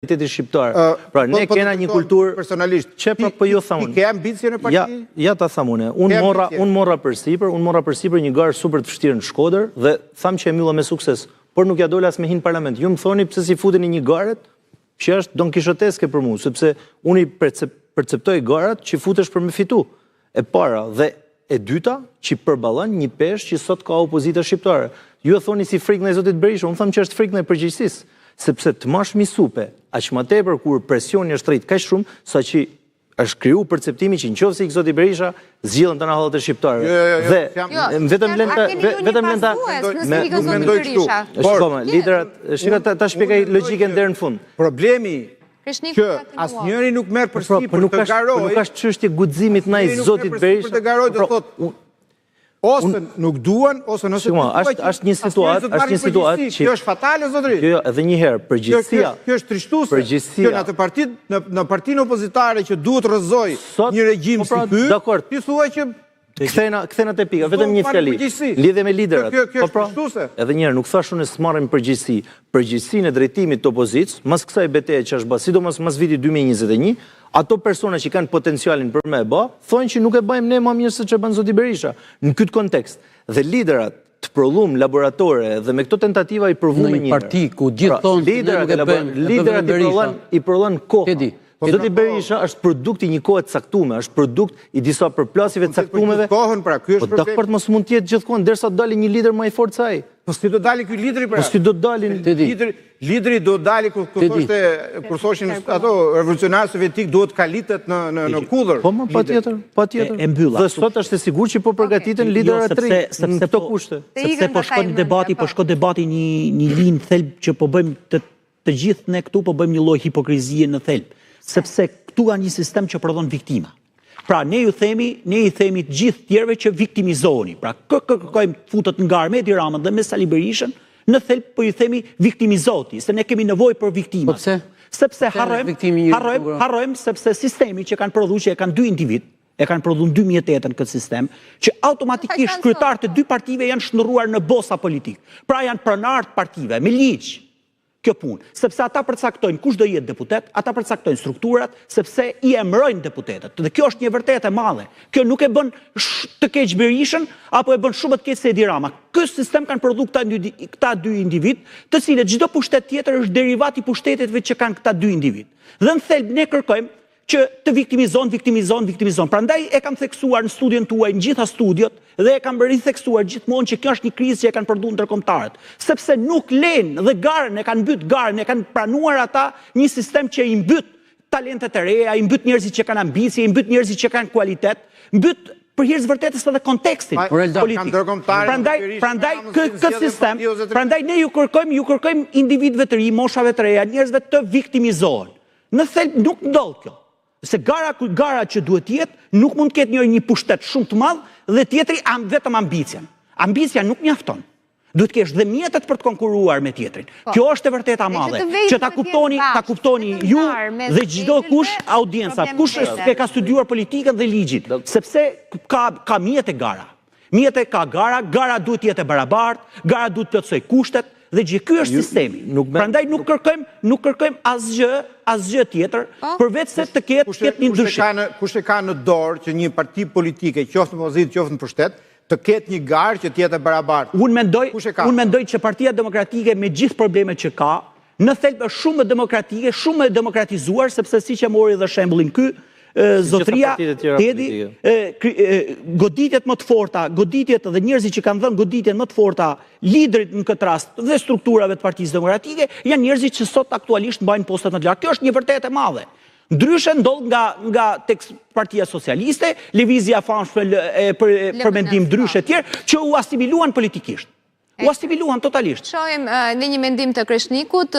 mentaliteti shqiptar. Pra ne kena një kulturë personalisht. Çe po ju thamun. Ti ke ambicion në parti? Ja ta thamune. Unë morra përsipër një garë super të vështirë në Shkodër dhe tham që e mbylla me sukses. Por nuk ja dola as me hin në parlament. Ju më thoni pse si futeni një garet që është don kishoteske për mua, sepse unë i perceptoj garat që futesh për me fitu. E para dhe e dyta që përballon një peshë që sot ka opozita shqiptare. Ju e thoni si frikë ndaj zotit Berisha, unë them që është frikë ndaj përgjegjësisë, sepse të mash misupe, aq më tepër kur presioni është rrit kaq shumë, saqë është kriju perceptimi që nëse i zoti Berisha zgjidhen të na hallat e shqiptarëve. Dhe vetëm lenta nuk mendoj kështu. Por liderat, shikoj ta shpjegoj logjikën deri në fund. Problemi që asnjëri nuk merr përsipër të garojë. Nuk ka çështje guximit ndaj zotit Berisha. Të garojë do thotë ose nuk duan ose nëse është një situatë që kjo është fatale zotëri. Jo, edhe një herë përgjegjësia. Kjo është trishtuese. Kjo në atë partitë në partinë opozitare që duhet rrëzoj një regjim si ky. Ti thua që kthena te pika, vetëm një fjali. Lidhje me liderat. Kjo është trishtuese. Edhe një herë nuk thash unë se marrim përgjegjësi. Përgjegjësinë e drejtimit të opozicës, mas kësaj betejë që është bërë, sidomos mas vitit 2021, ato persona që kanë potencialin për me e bë, thonë që nuk e bëjmë ne më mirë se ç'e bën zoti Berisha. Në këtë kontekst, dhe liderat të prodhum laboratore dhe me këto tentativa i prodhume një parti ku gjithë thonë liderat i prodhon kohë. Zoti Berisha është produkt i një kohe të caktuar, është produkt i disa përplasjeve të caktuara. Kohën pra, ky është problemi. Dakor, mos mund të jetë gjithkohë derisa të dalë një lider më i fortë se ai. Po si do dalë ky lideri pra? Po si do dalin lideri do dalë kur thoshin ato revolucionarë sovjetik duhet kalitet në Kullër. Po patjetër. E mbylla. Dhe sot është e sigurt që po përgatiten liderë të rinj në këto kushte. Sepse po shkon debati një linjë thelb që po bëjmë të gjithë ne këtu po bëjmë një lloj hipokrizie në thelb. Sepse këtu ka një sistem që prodhon viktima. Pra ne i themi të gjithë tjerëve që viktimizoheni. Pra kërkojmë futët nga Armedi Rama dhe me Sali Berishën, në thelb po i themi viktimizoti, se ne kemi nevojë për viktima. Po pse? Sepse harrojmë sepse sistemi që kanë prodhuar që e kanë dy individ, e kanë prodhuar 2008 këtë sistem, që automatikisht kryetarët e dy partive janë shndërruar në bosa politik. Pra janë pronarë të partive me ligj. Kjo punë, sepse ata përcaktojnë kush do jetë deputet, ata përcaktojnë strukturat, sepse i emërojnë deputetët. Dhe kjo është një vërtetë e madhe. Kjo nuk e bën të keq Berishën, apo e bën shumë të keq Edi Rama. Ky sistem kanë prodhuar këta dy individ, të cilët çdo pushtet tjetër është derivat i pushteteve që kanë këta dy individ. Dhe në thelb ne kërkojmë që të viktimizon. Prandaj e kam theksuar në studion tuaj, në gjitha studiot, dhe e kam ritheksuar gjithmonë që kjo është një krizë që e kanë prodhuar ndërkombëtarët, sepse nuk lënë dhe garën e kanë pranuar ata një sistem që i mbyt talentet e reja, i mbyt njerëzit që kanë ambicie, i mbyt njerëzit që kanë kualitet, mbyt për hir të vërtetës edhe kontekstin politik. Prandaj ne ju kërkojmë individëve të ri, moshave të reja, njerëzve të viktimizohen. Në thelb nuk ndodh kjo. Se gara që duhet jetë nuk mund të ketë një pushtet shumë të madh dhe tjetri vetëm ambicien. Ambicia nuk mjafton. Duhet kesh dhe mjetet për të konkuruar me tjetrin. Kjo është e vërteta madhe. Që ta kuptoni ju dhe çdo kush audienca, kush ka studiuar politikën dhe ligjin, sepse ka mjet e gara. Mjet e ka gara duhet të jetë e barabartë, gara duhet të plotësoj kushtet. Dhe gjithë ky është sistemi. Prandaj nuk kërkojmë asgjë tjetër, përveç se të ketë një ndryshim. Kush e ka në dorë që një parti politike, qoftë në opozitë, qoftë në pushtet, të ketë një garë që të jetë e barabartë? Unë mendoj që Partia Demokratike me gjithë problemet që ka, në thelb është shumë demokratike, shumë e demokratizuar, sepse siç e mori dhe shembullin ky, zotria Edi, goditjet më të forta, goditjet dhe njerëzit që kanë dhënë goditjet më të forta liderit në këtë rast dhe strukturave të Partisë Demokratike, janë njerëzit që sot aktualisht mbajnë postet më të larta. Kjo është një vërtetë e madhe. Ndryshe ndodh nga tek Partia Socialiste, lëvizja famshme për mendim ndryshe tjerë që u asimiluan politikisht. U asimiluan totalisht. Shohim në një mendim të Kreshnikut.